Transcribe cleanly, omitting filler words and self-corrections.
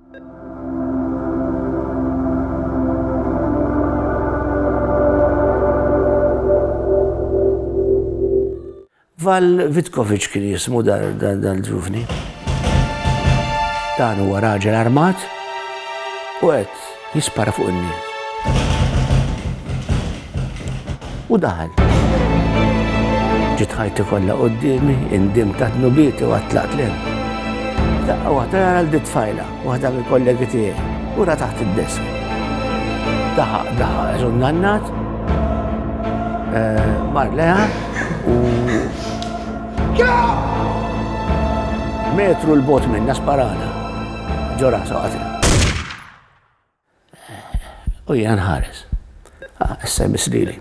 Val Vitkovic kien jismu dal-ġuvni. Dan huwa raġel armat u qed jispara fuq in-nies. U daħal. Ġiet ħajti kollha qudiemi, indim ta' tnubieti u għatlaqt lejn. Daqqa waħda jara l-dit fajla, waħda mill-kollegi tiegħi, ura taħt id-desk. Daħaq żunnannat, mar leha u metru l-bot minna sparana, ġora soqatna. U jgħan ħares. Issa mislili.